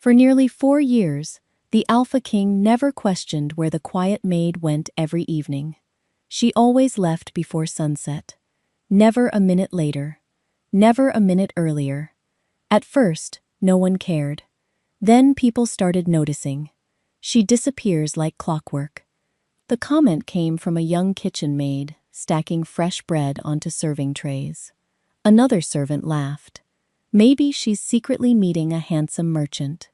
For nearly 4 years, the Alpha King never questioned where the quiet maid went every evening. She always left before sunset. Never a minute later. Never a minute earlier. At first, no one cared. Then people started noticing. She disappears like clockwork. The comment came from a young kitchen maid, stacking fresh bread onto serving trays. Another servant laughed. Maybe she's secretly meeting a handsome merchant.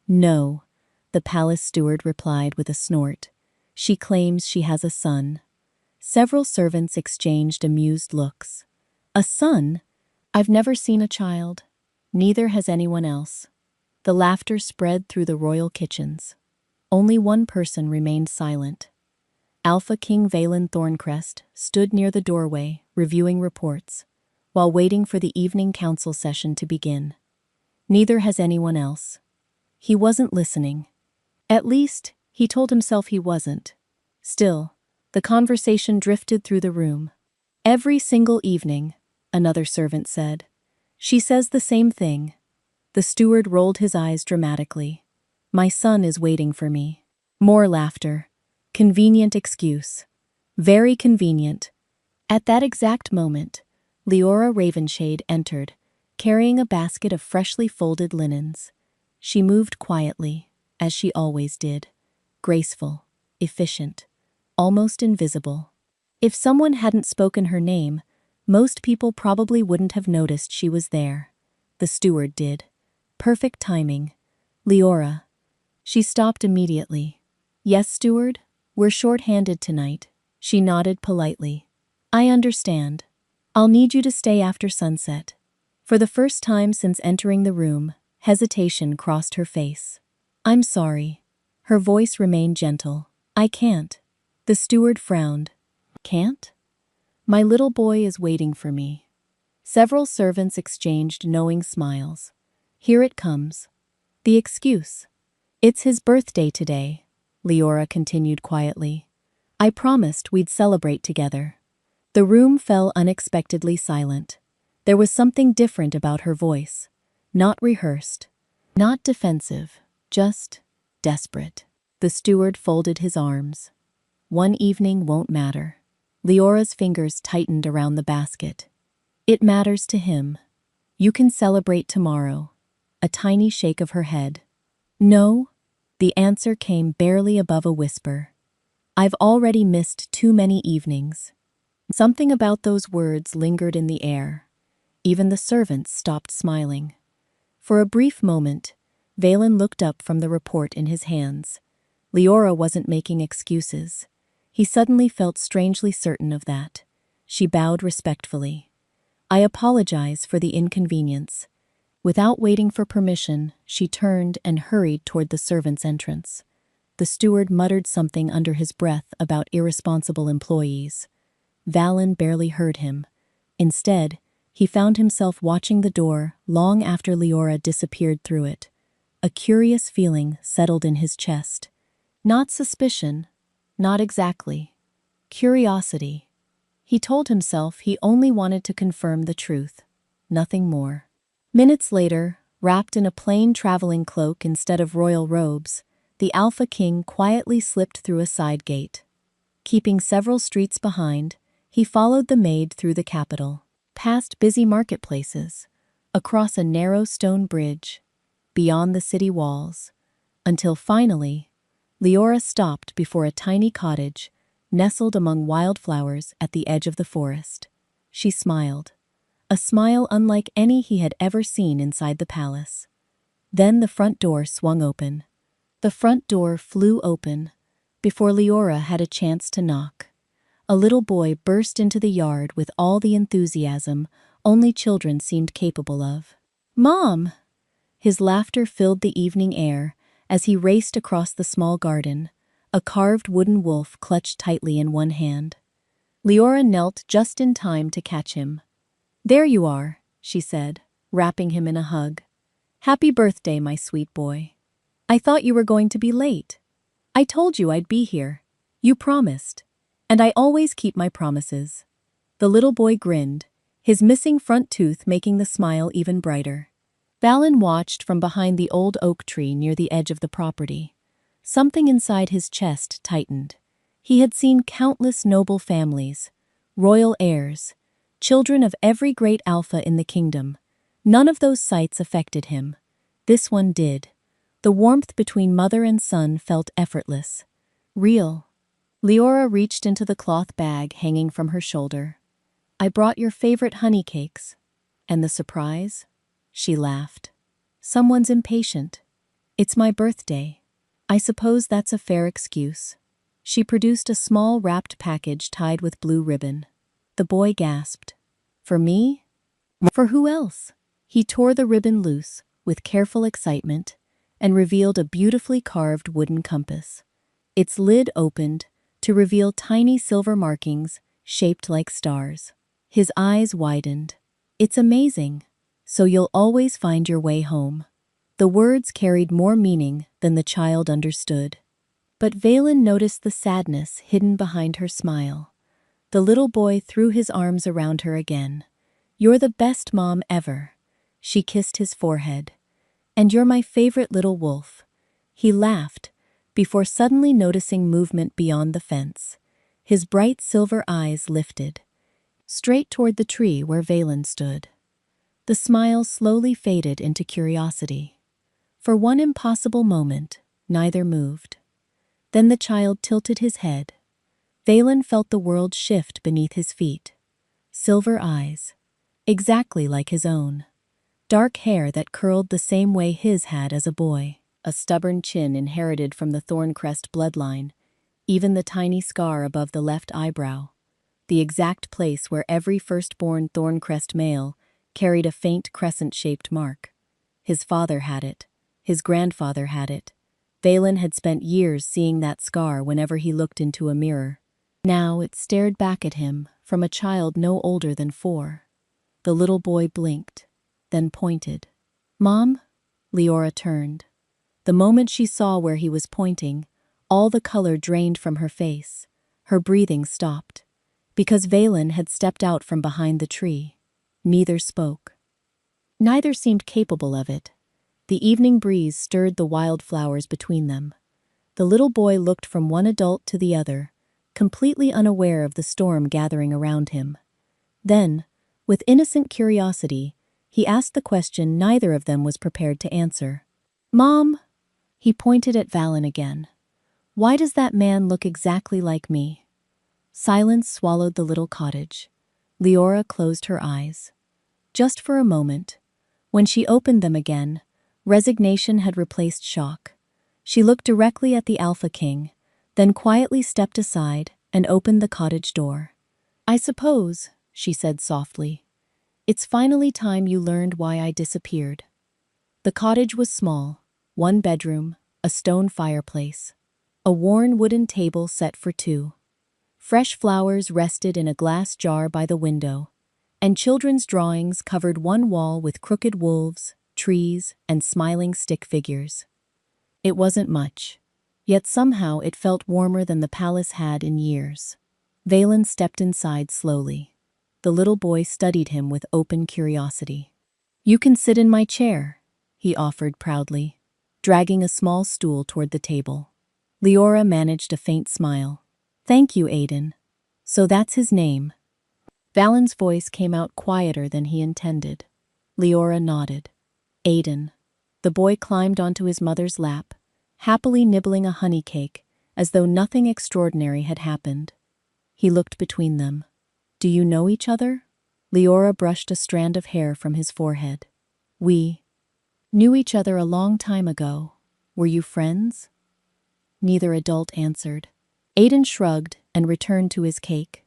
No, the palace steward replied with a snort. She claims she has a son. Several servants exchanged amused looks. A son? I've never seen a child. Neither has anyone else. The laughter spread through the royal kitchens. Only one person remained silent. Alpha King Valen Thorncrest stood near the doorway, reviewing reports, while waiting for the evening council session to begin. Neither has anyone else. He wasn't listening. At least, he told himself he wasn't. Still, the conversation drifted through the room. Every single evening, another servant said. She says the same thing. The steward rolled his eyes dramatically. My son is waiting for me. More laughter. Convenient excuse. Very convenient. At that exact moment, Leora Ravenshade entered, carrying a basket of freshly folded linens. She moved quietly, as she always did. Graceful, efficient, almost invisible. If someone hadn't spoken her name, most people probably wouldn't have noticed she was there. The steward did. Perfect timing. Leora. She stopped immediately. Yes, steward? We're short-handed tonight. She nodded politely. I understand. I'll need you to stay after sunset. For the first time since entering the room, hesitation crossed her face. I'm sorry. Her voice remained gentle. I can't. The steward frowned. Can't? My little boy is waiting for me. Several servants exchanged knowing smiles. Here it comes. The excuse. It's his birthday today, Leora continued quietly. I promised we'd celebrate together. The room fell unexpectedly silent. There was something different about her voice. Not rehearsed. Not defensive. Just desperate. The steward folded his arms. One evening won't matter. Leora's fingers tightened around the basket. It matters to him. You can celebrate tomorrow. A tiny shake of her head. No? The answer came barely above a whisper. I've already missed too many evenings. Something about those words lingered in the air. Even the servants stopped smiling. For a brief moment, Valen looked up from the report in his hands. Leora wasn't making excuses. He suddenly felt strangely certain of that. She bowed respectfully. I apologize for the inconvenience. Without waiting for permission, she turned and hurried toward the servants' entrance. The steward muttered something under his breath about irresponsible employees. Valen barely heard him. Instead, he found himself watching the door long after Leora disappeared through it. A curious feeling settled in his chest. Not suspicion. Not exactly. Curiosity. He told himself he only wanted to confirm the truth. Nothing more. Minutes later, wrapped in a plain traveling cloak instead of royal robes, the Alpha King quietly slipped through a side gate. Keeping several streets behind, he followed the Maid through the capital, past busy marketplaces, across a narrow stone bridge, beyond the city walls, until finally, Leora stopped before a tiny cottage, nestled among wildflowers at the edge of the forest. She smiled. A smile unlike any he had ever seen inside the palace. Then the front door swung open. The front door flew open before Leora had a chance to knock. A little boy burst into the yard with all the enthusiasm only children seemed capable of. Mom! His laughter filled the evening air as he raced across the small garden, a carved wooden wolf clutched tightly in one hand. Leora knelt just in time to catch him. There you are, she said, wrapping him in a hug. Happy birthday, my sweet boy. I thought you were going to be late. I told you I'd be here. You promised. And I always keep my promises. The little boy grinned, his missing front tooth making the smile even brighter. Balin watched from behind the old oak tree near the edge of the property. Something inside his chest tightened. He had seen countless noble families, royal heirs, children of every great alpha in the kingdom. None of those sights affected him. This one did. The warmth between mother and son felt effortless. Real. Leora reached into the cloth bag hanging from her shoulder. "I brought your favorite honey cakes." "And the surprise?" She laughed. "Someone's impatient. It's my birthday. I suppose that's a fair excuse." She produced a small wrapped package tied with blue ribbon. The boy gasped. "For me? For who else?" He tore the ribbon loose, with careful excitement, and revealed a beautifully carved wooden compass. Its lid opened to reveal tiny silver markings shaped like stars. His eyes widened. "It's amazing. So you'll always find your way home." The words carried more meaning than the child understood. But Valen noticed the sadness hidden behind her smile. The little boy threw his arms around her again. "You're the best mom ever." She kissed his forehead. "And you're my favorite little wolf." He laughed, before suddenly noticing movement beyond the fence. His bright silver eyes lifted, straight toward the tree where Valen stood. The smile slowly faded into curiosity. For one impossible moment, neither moved. Then the child tilted his head. Valen felt the world shift beneath his feet. Silver eyes, exactly like his own. Dark hair that curled the same way his had as a boy. A stubborn chin inherited from the Thorncrest bloodline, even the tiny scar above the left eyebrow. The exact place where every firstborn Thorncrest male carried a faint crescent-shaped mark. His father had it. His grandfather had it. Valen had spent years seeing that scar whenever he looked into a mirror. Now it stared back at him from a child no older than 4. The little boy blinked, then pointed. "Mom?" Leora turned. The moment she saw where he was pointing, all the color drained from her face. Her breathing stopped. Because Valen had stepped out from behind the tree. Neither spoke. Neither seemed capable of it. The evening breeze stirred the wildflowers between them. The little boy looked from one adult to the other, completely unaware of the storm gathering around him. Then, with innocent curiosity, he asked the question neither of them was prepared to answer. "Mom?" He pointed at Valen again. "Why does that man look exactly like me?" Silence swallowed the little cottage. Leora closed her eyes. Just for a moment. When she opened them again, resignation had replaced shock. She looked directly at the Alpha King, then quietly stepped aside and opened the cottage door. "I suppose," she said softly, "it's finally time you learned why I disappeared." The cottage was small, 1 bedroom, a stone fireplace, a worn wooden table set for 2. Fresh flowers rested in a glass jar by the window, and children's drawings covered one wall with crooked wolves, trees, and smiling stick figures. It wasn't much, yet somehow it felt warmer than the palace had in years. Valen stepped inside slowly. The little boy studied him with open curiosity. "You can sit in my chair," he offered proudly, dragging a small stool toward the table. Leora managed a faint smile. "Thank you, Aiden. So that's his name." Valen's voice came out quieter than he intended. Leora nodded. "Aiden." The boy climbed onto his mother's lap, happily nibbling a honey cake, as though nothing extraordinary had happened. He looked between them. "Do you know each other?" Leora brushed a strand of hair from his forehead. "We knew each other a long time ago. Were you friends?" Neither adult answered. Aiden shrugged and returned to his cake.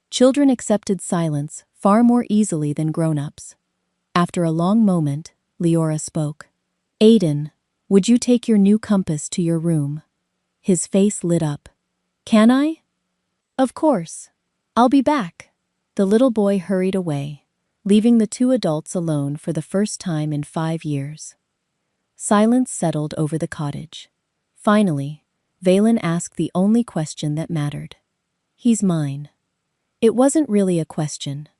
Children accepted silence far more easily than grown-ups. After a long moment, Leora spoke. "Aiden, would you take your new compass to your room?" His face lit up. "Can I?" "Of course. I'll be back." The little boy hurried away, leaving the 2 adults alone for the first time in 5 years. Silence settled over the cottage. Finally, Valen asked the only question that mattered. "He's mine." It wasn't really a question.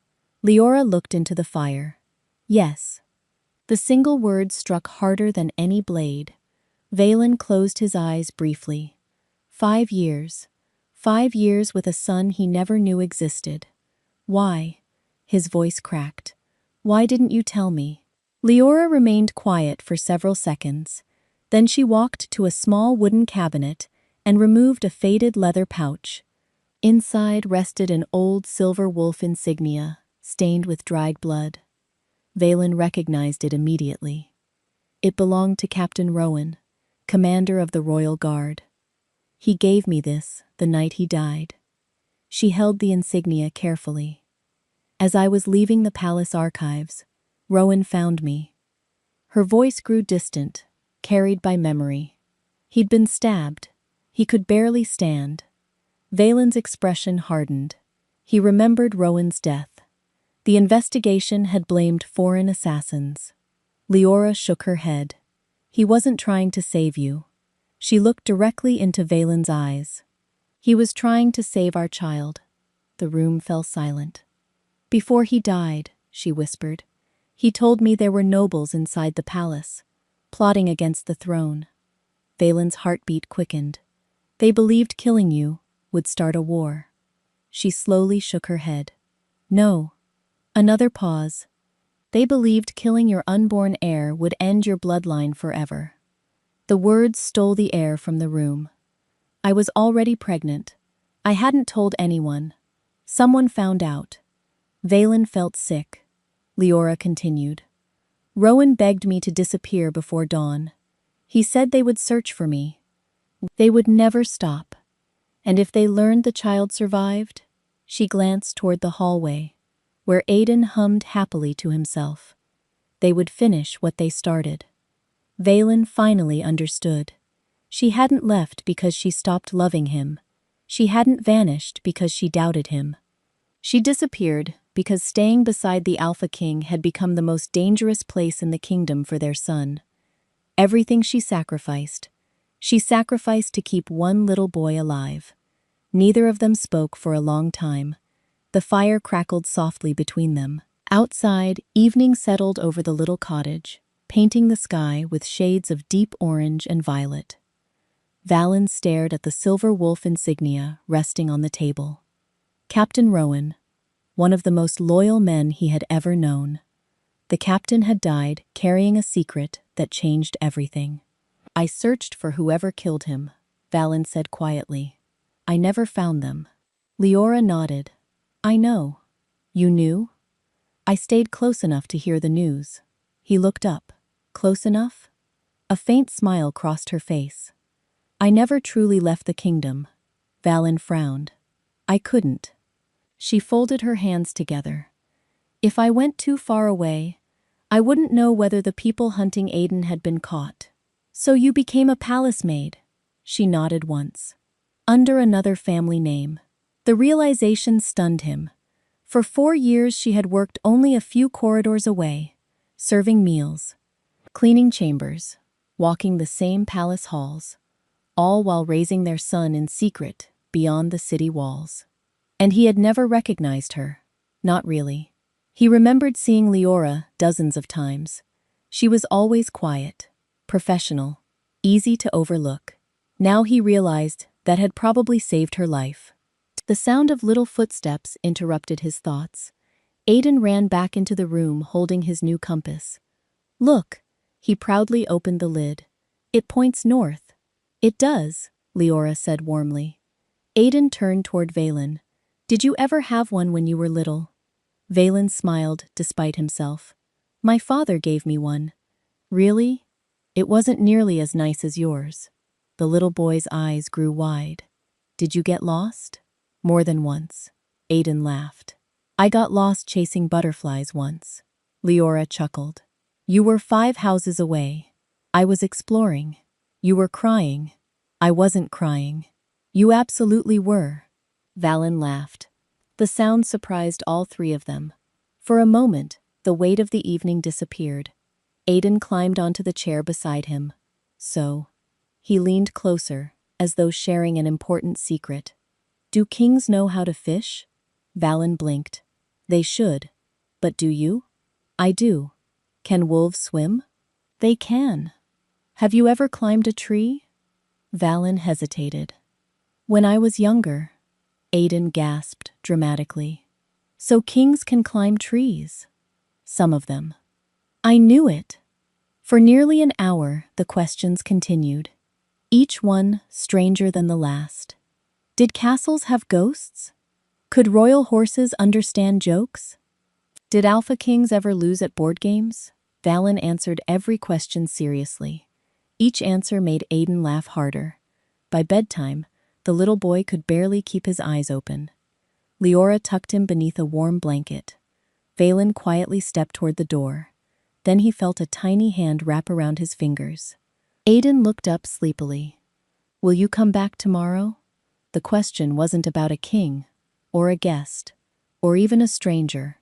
Leora looked into the fire. "Yes." The single word struck harder than any blade. Valen closed his eyes briefly. 5 years. 5 years with a son he never knew existed. Why? His voice cracked. Why didn't you tell me? Leora remained quiet for several seconds. Then she walked to a small wooden cabinet and removed a faded leather pouch. Inside rested an old silver wolf insignia, stained with dried blood. Valen recognized it immediately. It belonged to Captain Rowan, commander of the Royal Guard. He gave me this the night he died. She held the insignia carefully. As I was leaving the palace archives, Rowan found me. Her voice grew distant, carried by memory. He'd been stabbed. He could barely stand. Valen's expression hardened. He remembered Rowan's death. The investigation had blamed foreign assassins. Leora shook her head. He wasn't trying to save you. She looked directly into Valen's eyes. He was trying to save our child. The room fell silent. Before he died, she whispered, he told me there were nobles inside the palace, plotting against the throne. Valen's heartbeat quickened. They believed killing you would start a war. She slowly shook her head. No. Another pause. They believed killing your unborn heir would end your bloodline forever. The words stole the air from the room. I was already pregnant. I hadn't told anyone. Someone found out. Valen felt sick. Leora continued. Rowan begged me to disappear before dawn. He said they would search for me. They would never stop. And if they learned the child survived, she glanced toward the hallway, where Aiden hummed happily to himself. They would finish what they started. Valen finally understood. She hadn't left because she stopped loving him. She hadn't vanished because she doubted him. She disappeared because staying beside the Alpha King had become the most dangerous place in the kingdom for their son. Everything she sacrificed to keep one little boy alive. Neither of them spoke for a long time. The fire crackled softly between them. Outside, evening settled over the little cottage, painting the sky with shades of deep orange and violet. Valen stared at the silver wolf insignia resting on the table. Captain Rowan, one of the most loyal men he had ever known. The captain had died carrying a secret that changed everything. I searched for whoever killed him, Valen said quietly. I never found them. Leora nodded. I know. You knew? I stayed close enough to hear the news. He looked up. Close enough? A faint smile crossed her face. I never truly left the kingdom. Valen frowned. I couldn't. She folded her hands together. If I went too far away, I wouldn't know whether the people hunting Aiden had been caught. So you became a palace maid. She nodded once. Under another family name. The realization stunned him. For 4 years she had worked only a few corridors away, serving meals, cleaning chambers, walking the same palace halls, all while raising their son in secret beyond the city walls. And he had never recognized her. Not really. He remembered seeing Leora dozens of times. She was always quiet, professional, easy to overlook. Now he realized that had probably saved her life. The sound of little footsteps interrupted his thoughts. Aiden ran back into the room holding his new compass. Look, he proudly opened the lid. It points north. It does, Leora said warmly. Aiden turned toward Valen. Did you ever have one when you were little? Valen smiled despite himself. My father gave me one. Really? It wasn't nearly as nice as yours. The little boy's eyes grew wide. Did you get lost? More than once. Aiden laughed. I got lost chasing butterflies once. Leora chuckled. You were 5 houses away. I was exploring. You were crying. I wasn't crying. You absolutely were. Valen laughed. The sound surprised all 3 of them. For a moment, the weight of the evening disappeared. Aiden climbed onto the chair beside him. So, he leaned closer, as though sharing an important secret. Do kings know how to fish? Valen blinked. They should. But do you? I do. Can wolves swim? They can. Have you ever climbed a tree? Valen hesitated. When I was younger, Aiden gasped dramatically. So kings can climb trees. Some of them. I knew it. For nearly an hour, the questions continued, each one stranger than the last. Did castles have ghosts? Could royal horses understand jokes? Did alpha kings ever lose at board games? Valen answered every question seriously. Each answer made Aiden laugh harder. By bedtime, the little boy could barely keep his eyes open. Leora tucked him beneath a warm blanket. Valen quietly stepped toward the door. Then he felt a tiny hand wrap around his fingers. Aiden looked up sleepily. Will you come back tomorrow? The question wasn't about a king, or a guest, or even a stranger.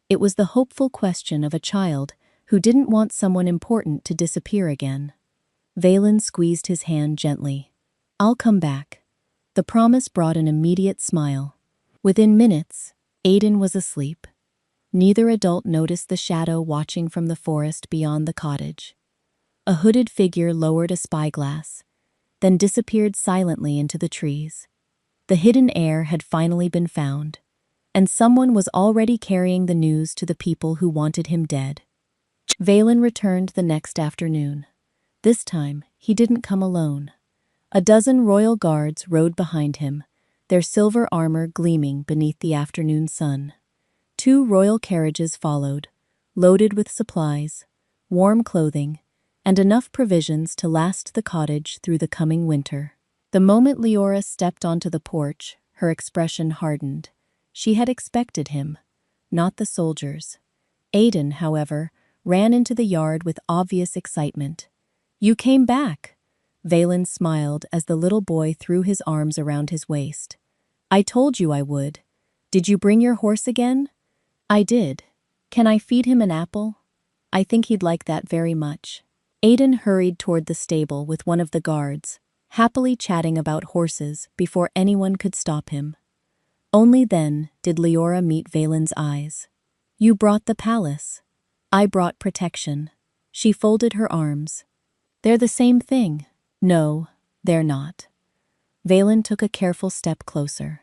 It was the hopeful question of a child who didn't want someone important to disappear again. Valen squeezed his hand gently. I'll come back. The promise brought an immediate smile. Within minutes, Aiden was asleep. Neither adult noticed the shadow watching from the forest beyond the cottage. A hooded figure lowered a spyglass, then disappeared silently into the trees. The hidden heir had finally been found, and someone was already carrying the news to the people who wanted him dead. Valen returned the next afternoon. This time, he didn't come alone. A dozen royal guards rode behind him, their silver armor gleaming beneath the afternoon sun. 2 royal carriages followed, loaded with supplies, warm clothing, and enough provisions to last the cottage through the coming winter. The moment Leora stepped onto the porch, her expression hardened. She had expected him, not the soldiers. Aiden, however, ran into the yard with obvious excitement. You came back. Valen smiled as the little boy threw his arms around his waist. I told you I would. Did you bring your horse again? I did. Can I feed him an apple? I think he'd like that very much. Aiden hurried toward the stable with one of the guards, happily chatting about horses before anyone could stop him. Only then did Leora meet Valen's eyes. You brought the palace. I brought protection. She folded her arms. They're the same thing. No, they're not. Valen took a careful step closer.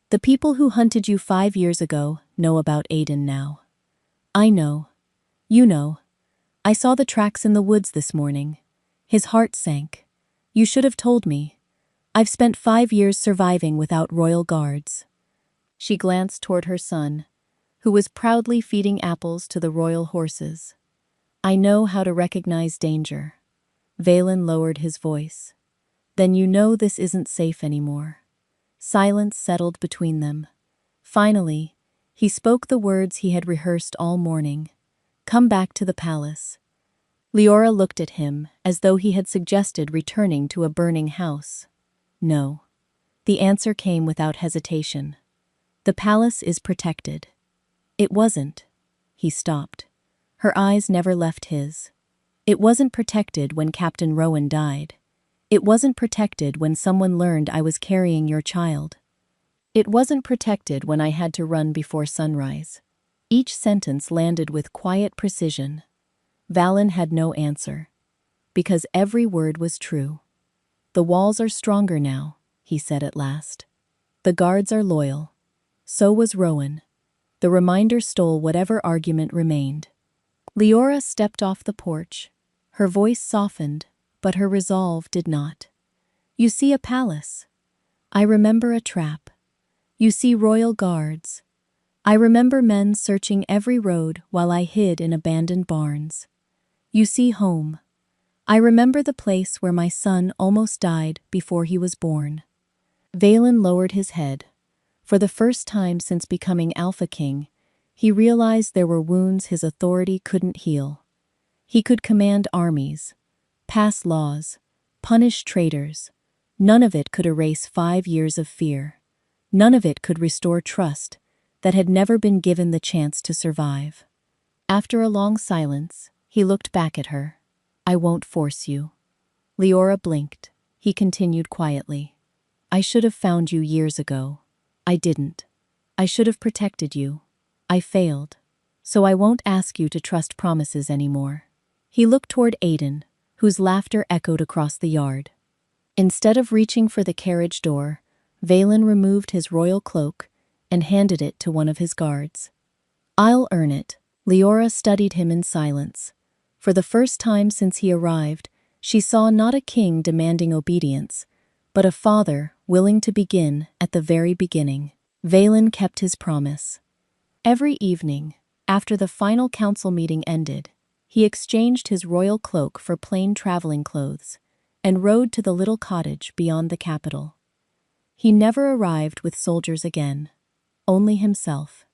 The people who hunted you 5 years ago know about Aiden now. I know. You know. I saw the tracks in the woods this morning. His heart sank. You should have told me. I've spent 5 years surviving without royal guards. She glanced toward her son, who was proudly feeding apples to the royal horses. I know how to recognize danger. Valen lowered his voice. Then you know this isn't safe anymore. Silence settled between them. Finally, he spoke the words he had rehearsed all morning. Come back to the palace. Leora looked at him as though he had suggested returning to a burning house. No. The answer came without hesitation. The palace is protected. It wasn't. He stopped. Her eyes never left his. It wasn't protected when Captain Rowan died. It wasn't protected when someone learned I was carrying your child. It wasn't protected when I had to run before sunrise. Each sentence landed with quiet precision. Valen had no answer, because every word was true. The walls are stronger now, he said at last. The guards are loyal. So was Rowan. The reminder stole whatever argument remained. Leora stepped off the porch. Her voice softened, but her resolve did not. You see a palace. I remember a trap. You see royal guards. I remember men searching every road while I hid in abandoned barns. You see home. I remember the place where my son almost died before he was born. Valen lowered his head. For the first time since becoming Alpha King, he realized there were wounds his authority couldn't heal. He could command armies, pass laws, punish traitors. None of it could erase 5 years of fear. None of it could restore trust that had never been given the chance to survive. After a long silence, he looked back at her. I won't force you. Leora blinked. He continued quietly. I should have found you years ago. I didn't. I should have protected you. I failed. so I won't ask you to trust promises anymore." He looked toward Aidan, whose laughter echoed across the yard. Instead of reaching for the carriage door, Valen removed his royal cloak and handed it to one of his guards. "I'll earn it." Leora studied him in silence. For the first time since he arrived, she saw not a king demanding obedience, but a father willing to begin at the very beginning. Valen kept his promise. Every evening, after the final council meeting ended, he exchanged his royal cloak for plain traveling clothes and rode to the little cottage beyond the capital. He never arrived with soldiers again, only himself.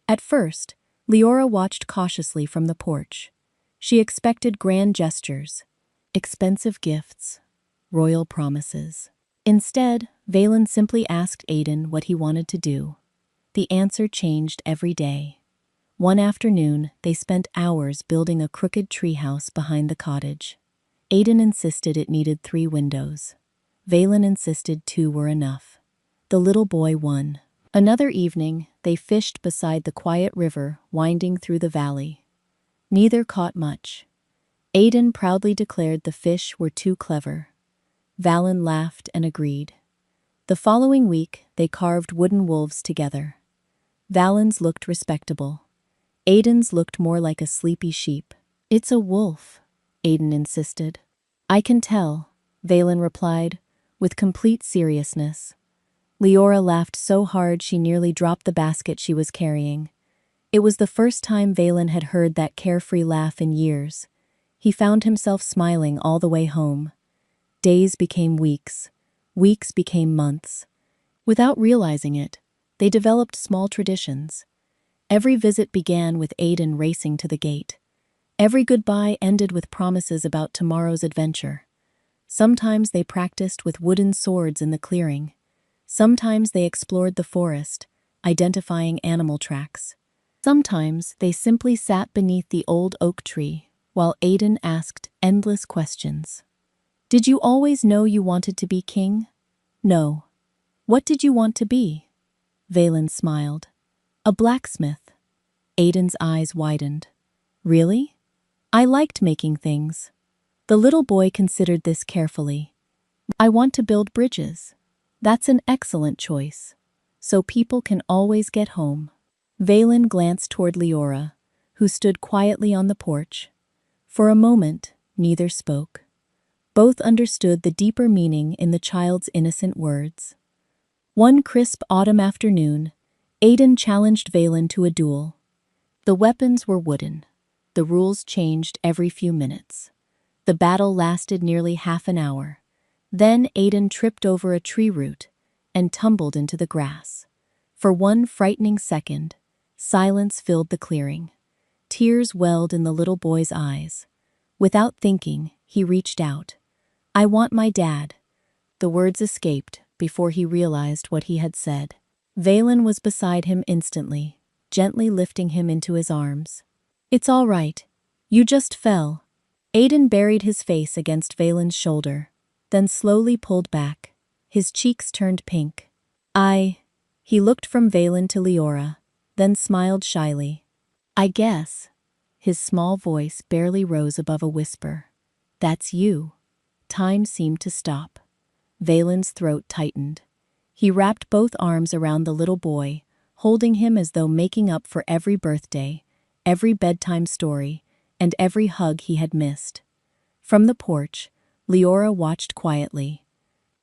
At first, Leora watched cautiously from the porch. She expected grand gestures, expensive gifts, royal promises. Instead, Valen simply asked Aidan what he wanted to do. The answer changed every day. One afternoon, they spent hours building a crooked treehouse behind the cottage. Aidan insisted it needed 3 windows. Valen insisted 2 were enough. The little boy won. Another evening, they fished beside the quiet river winding through the valley. Neither caught much. Aidan proudly declared the fish were too clever. Valen laughed and agreed. The following week, they carved wooden wolves together. Valen's looked respectable. Aidan's looked more like a sleepy sheep. "It's a wolf," Aidan insisted. "I can tell," Valen replied, with complete seriousness. Leora laughed so hard she nearly dropped the basket she was carrying. It was the first time Valen had heard that carefree laugh in years. He found himself smiling all the way home. Days became weeks. Weeks became months. Without realizing it, they developed small traditions. Every visit began with Aidan racing to the gate. Every goodbye ended with promises about tomorrow's adventure. Sometimes they practiced with wooden swords in the clearing. Sometimes they explored the forest, identifying animal tracks. Sometimes they simply sat beneath the old oak tree while Aidan asked endless questions. "Did you always know you wanted to be king?" "No." "What did you want to be?" Valen smiled. "A blacksmith." Aidan's eyes widened. "Really?" "I liked making things." The little boy considered this carefully. "I want to build bridges." "That's an excellent choice. So people can always get home." Valen glanced toward Leora, who stood quietly on the porch. For a moment, neither spoke. Both understood the deeper meaning in the child's innocent words. One crisp autumn afternoon, Aidan challenged Valen to a duel. The weapons were wooden. The rules changed every few minutes. The battle lasted nearly half an hour. Then Aidan tripped over a tree root and tumbled into the grass. For one frightening second, silence filled the clearing. Tears welled in the little boy's eyes. Without thinking, he reached out. "I want my dad." The words escaped before he realized what he had said. Valen was beside him instantly, gently lifting him into his arms. "It's all right. You just fell." Aidan buried his face against Valen's shoulder, then slowly pulled back. His cheeks turned pink. He looked from Valen to Leora, then smiled shyly. "I guess." His small voice barely rose above a whisper. "That's you." Time seemed to stop. Valen's throat tightened. He wrapped both arms around the little boy, holding him as though making up for every birthday, every bedtime story, and every hug he had missed. From the porch, Leora watched quietly.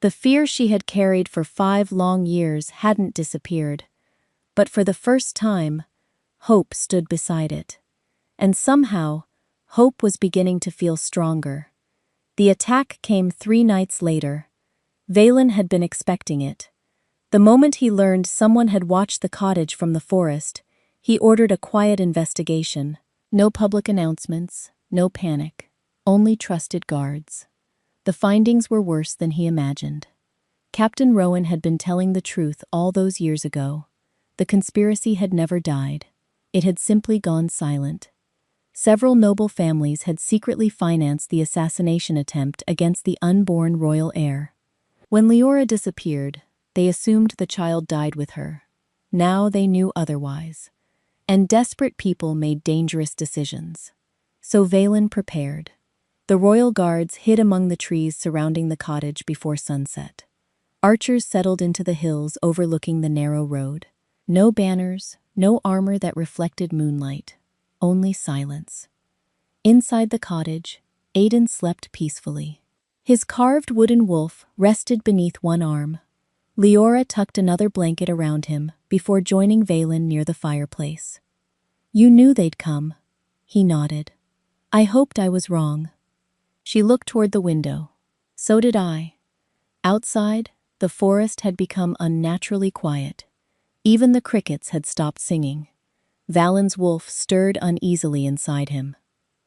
The fear she had carried for 5 long years hadn't disappeared, but for the first time, hope stood beside it. And somehow, hope was beginning to feel stronger. The attack came 3 nights later. Valen had been expecting it. The moment he learned someone had watched the cottage from the forest, he ordered a quiet investigation. No public announcements, no panic, only trusted guards. The findings were worse than he imagined. Captain Rowan had been telling the truth all those years ago. The conspiracy had never died. It had simply gone silent. Several noble families had secretly financed the assassination attempt against the unborn royal heir. When Leora disappeared, they assumed the child died with her. Now they knew otherwise. and desperate people made dangerous decisions. So Valen prepared. The royal guards hid among the trees surrounding the cottage before sunset. Archers settled into the hills overlooking the narrow road. No banners, no armor that reflected moonlight, only silence. Inside the cottage, Aidan slept peacefully. His carved wooden wolf rested beneath one arm. Leora tucked another blanket around him before joining Valen near the fireplace. "You knew they'd come," he nodded. "I hoped I was wrong." She looked toward the window. So did I. Outside, the forest had become unnaturally quiet. Even the crickets had stopped singing. Valen's wolf stirred uneasily inside him.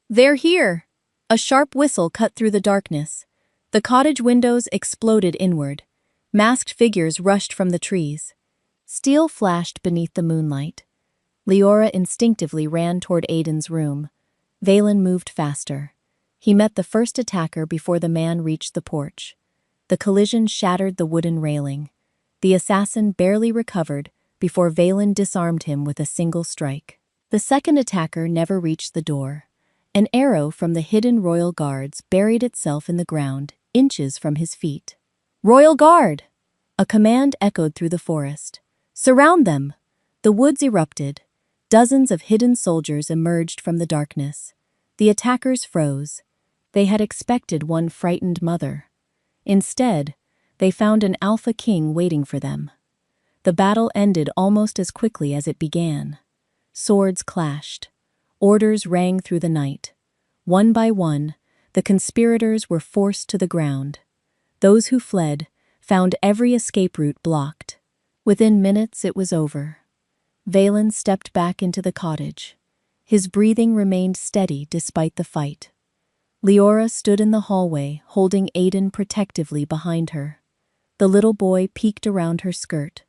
"They're here!" A sharp whistle cut through the darkness. The cottage windows exploded inward. Masked figures rushed from the trees. Steel flashed beneath the moonlight. Leora instinctively ran toward Aidan's room. Valen moved faster. He met the first attacker before the man reached the porch. The collision shattered the wooden railing. The assassin barely recovered before Valen disarmed him with a single strike. The second attacker never reached the door. An arrow from the hidden royal guards buried itself in the ground, inches from his feet. "Royal Guard!" A command echoed through the forest. "Surround them!" The woods erupted. Dozens of hidden soldiers emerged from the darkness. The attackers froze. They had expected one frightened mother. Instead, they found an alpha king waiting for them. The battle ended almost as quickly as it began. Swords clashed. Orders rang through the night. One by one, the conspirators were forced to the ground. Those who fled found every escape route blocked. Within minutes, it was over. Valen stepped back into the cottage. His breathing remained steady despite the fight. Leora stood in the hallway, holding Aidan protectively behind her. The little boy peeked around her skirt.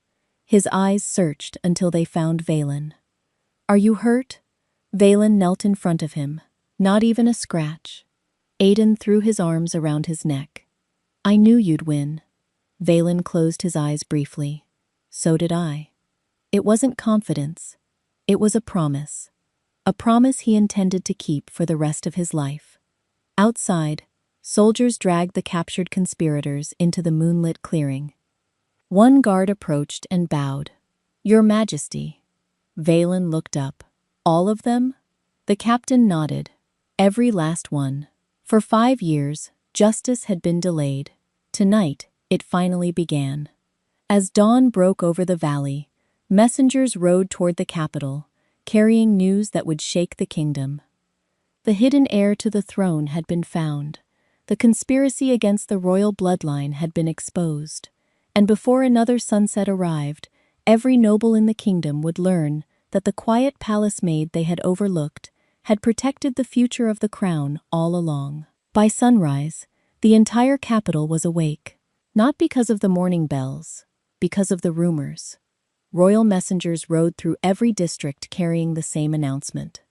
His eyes searched until they found Valen. "Are you hurt?" Valen knelt in front of him. Not even a scratch. Aidan threw his arms around his neck. "I knew you'd win." Valen closed his eyes briefly. "So did I." It wasn't confidence. It was a promise. A promise he intended to keep for the rest of his life. Outside, soldiers dragged the captured conspirators into the moonlit clearing. One guard approached and bowed. "Your Majesty." Valen looked up. "All of them?" The captain nodded. "Every last one." For 5 years, justice had been delayed. Tonight, it finally began. As dawn broke over the valley, messengers rode toward the capital, carrying news that would shake the kingdom. The hidden heir to the throne had been found. The conspiracy against the royal bloodline had been exposed. And before another sunset arrived, every noble in the kingdom would learn that the quiet palace maid they had overlooked had protected the future of the crown all along. By sunrise, the entire capital was awake, not because of the morning bells, because of the rumors. Royal messengers rode through every district carrying the same announcement.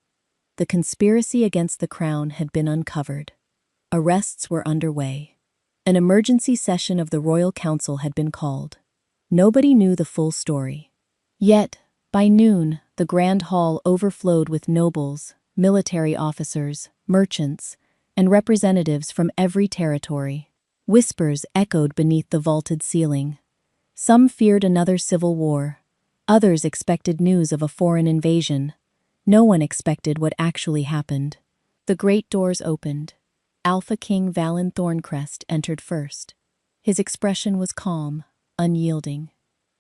The conspiracy against the crown had been uncovered. Arrests were underway. An emergency session of the Royal Council had been called. Nobody knew the full story. Yet, by noon, the Grand Hall overflowed with nobles, military officers, merchants, and representatives from every territory. Whispers echoed beneath the vaulted ceiling. Some feared another civil war. Others expected news of a foreign invasion. No one expected what actually happened. The great doors opened. Alpha King Valen Thorncrest entered first. His expression was calm, unyielding.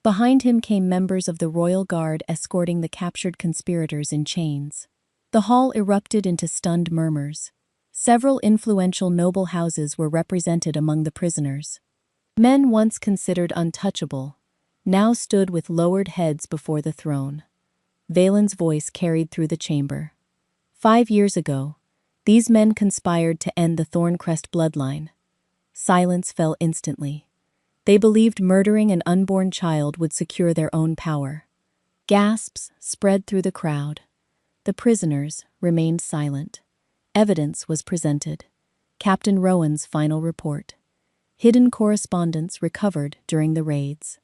Behind him came members of the royal guard escorting the captured conspirators in chains. The hall erupted into stunned murmurs. Several influential noble houses were represented among the prisoners. Men once considered untouchable now stood with lowered heads before the throne. Valen's voice carried through the chamber. 5 years ago, these men conspired to end the Thorncrest bloodline. Silence fell instantly. They believed murdering an unborn child would secure their own power. Gasps spread through the crowd. The prisoners remained silent. Evidence was presented. Captain Rowan's final report. Hidden correspondence recovered during the raids.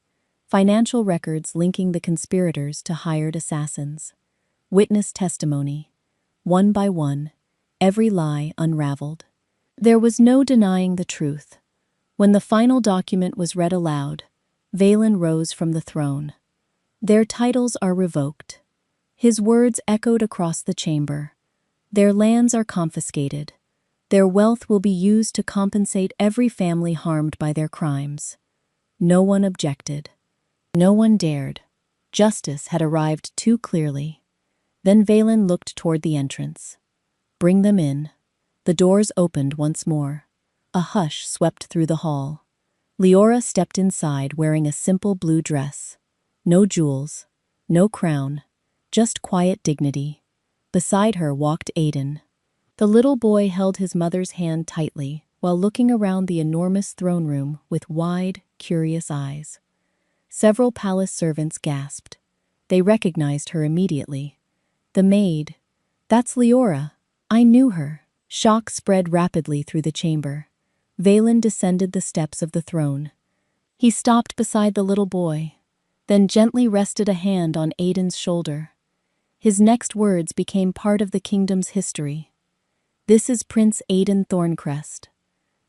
Financial records linking the conspirators to hired assassins. Witness testimony. One by one, every lie unraveled. There was no denying the truth. When the final document was read aloud, Valen rose from the throne. Their titles are revoked. His words echoed across the chamber. Their lands are confiscated. Their wealth will be used to compensate every family harmed by their crimes. No one objected. No one dared. Justice had arrived too clearly. Then Valen looked toward the entrance. Bring them in. The doors opened once more. A hush swept through the hall. Leora stepped inside wearing a simple blue dress. No jewels, no crown, just quiet dignity. Beside her walked Aiden. The little boy held his mother's hand tightly while looking around the enormous throne room with wide, curious eyes. Several palace servants gasped. They recognized her immediately. The maid. That's Leora. I knew her. Shock spread rapidly through the chamber. Valen descended the steps of the throne. He stopped beside the little boy, then gently rested a hand on Aiden's shoulder. His next words became part of the kingdom's history. This is Prince Aiden Thorncrest.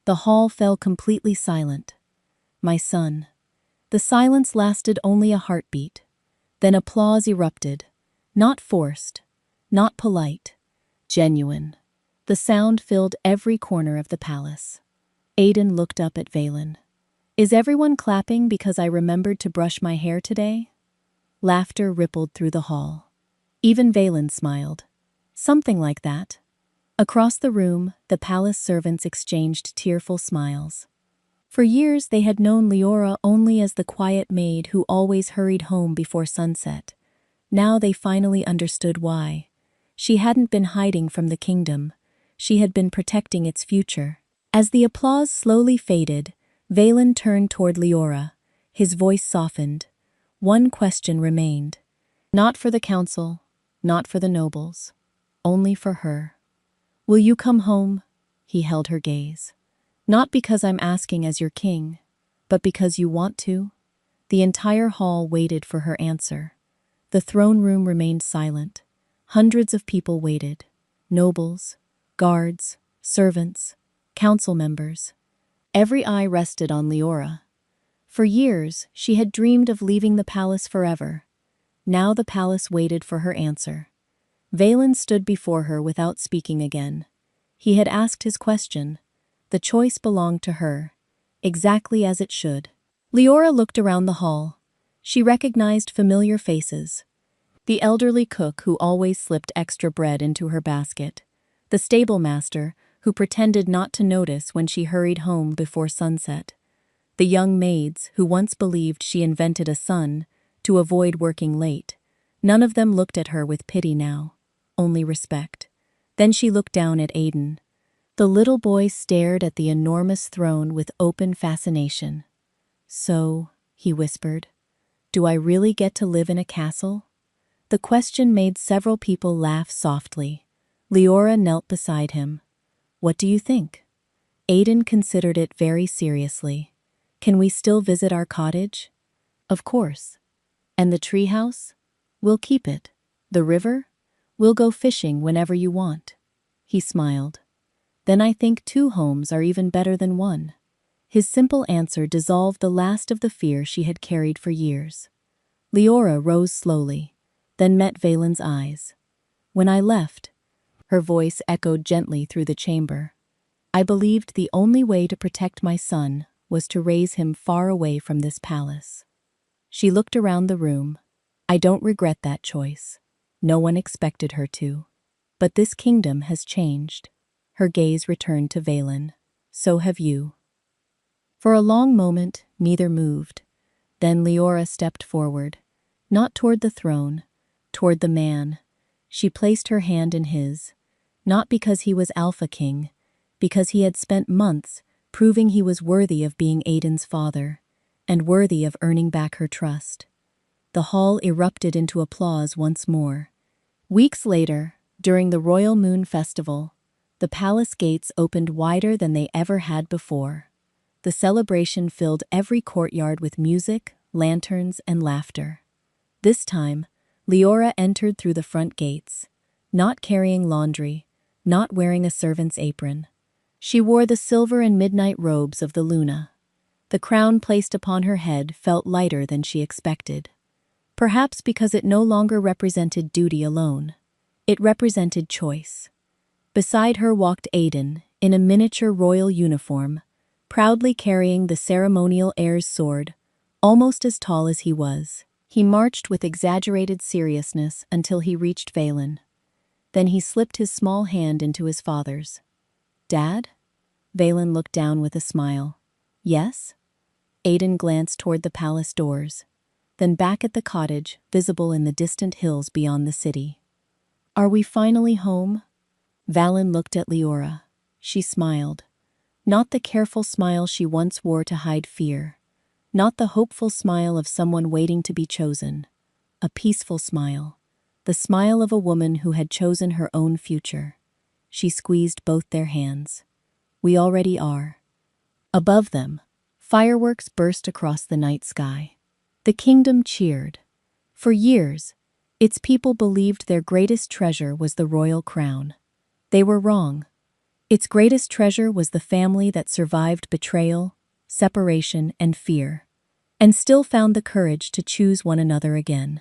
The hall fell completely silent. My son. The silence lasted only a heartbeat. Then applause erupted. Not forced, not polite, genuine. The sound filled every corner of the palace. Aiden looked up at Valen. Is everyone clapping because I remembered to brush my hair today? Laughter rippled through the hall. Even Valen smiled. Something like that. Across the room, the palace servants exchanged tearful smiles. For years they had known Leora only as the quiet maid who always hurried home before sunset. Now they finally understood why. She hadn't been hiding from the kingdom. She had been protecting its future. As the applause slowly faded, Valen turned toward Leora. His voice softened. One question remained. Not for the council, not for the nobles. Only for her. Will you come home? He held her gaze. Not because I'm asking as your king, but because you want to. The entire hall waited for her answer. The throne room remained silent. Hundreds of people waited. Nobles, guards, servants, council members. Every eye rested on Leora. For years, she had dreamed of leaving the palace forever. Now the palace waited for her answer. Valen stood before her without speaking again. He had asked his question. The choice belonged to her, exactly as it should. Leora looked around the hall. She recognized familiar faces. The elderly cook who always slipped extra bread into her basket. The stable master who pretended not to notice when she hurried home before sunset. The young maids who once believed she invented a son to avoid working late. None of them looked at her with pity now, only respect. Then she looked down at Aiden. The little boy stared at the enormous throne with open fascination. So, he whispered, do I really get to live in a castle? The question made several people laugh softly. Leora knelt beside him. What do you think? Aiden considered it very seriously. Can we still visit our cottage? Of course. And the treehouse? We'll keep it. The river? We'll go fishing whenever you want. He smiled. Then I think 2 homes are even better than 1. His simple answer dissolved the last of the fear she had carried for years. Leora rose slowly, then met Valen's eyes. When I left, her voice echoed gently through the chamber. I believed the only way to protect my son was to raise him far away from this palace. She looked around the room. I don't regret that choice. No one expected her to. But this kingdom has changed. Her gaze returned to Valen. So have you. For a long moment, neither moved. Then Leora stepped forward, not toward the throne, toward the man. She placed her hand in his, not because he was Alpha King, because he had spent months proving he was worthy of being Aiden's father, and worthy of earning back her trust. The hall erupted into applause once more. Weeks later, during the Royal Moon Festival, the palace gates opened wider than they ever had before. The celebration filled every courtyard with music, lanterns, and laughter. This time, Leora entered through the front gates, not carrying laundry, not wearing a servant's apron. She wore the silver and midnight robes of the Luna. The crown placed upon her head felt lighter than she expected. Perhaps because it no longer represented duty alone. It represented choice. Beside her walked Aiden, in a miniature royal uniform, proudly carrying the ceremonial heir's sword, almost as tall as he was. He marched with exaggerated seriousness until he reached Valen. Then he slipped his small hand into his father's. "Dad?" Valen looked down with a smile. "Yes?" Aiden glanced toward the palace doors, then back at the cottage, visible in the distant hills beyond the city. "Are we finally home?" Valen looked at Leora. She smiled. Not the careful smile she once wore to hide fear. Not the hopeful smile of someone waiting to be chosen. A peaceful smile. The smile of a woman who had chosen her own future. She squeezed both their hands. "We already are." Above them, fireworks burst across the night sky. The kingdom cheered. For years, its people believed their greatest treasure was the royal crown. They were wrong. Its greatest treasure was the family that survived betrayal, separation, and fear, and still found the courage to choose one another again.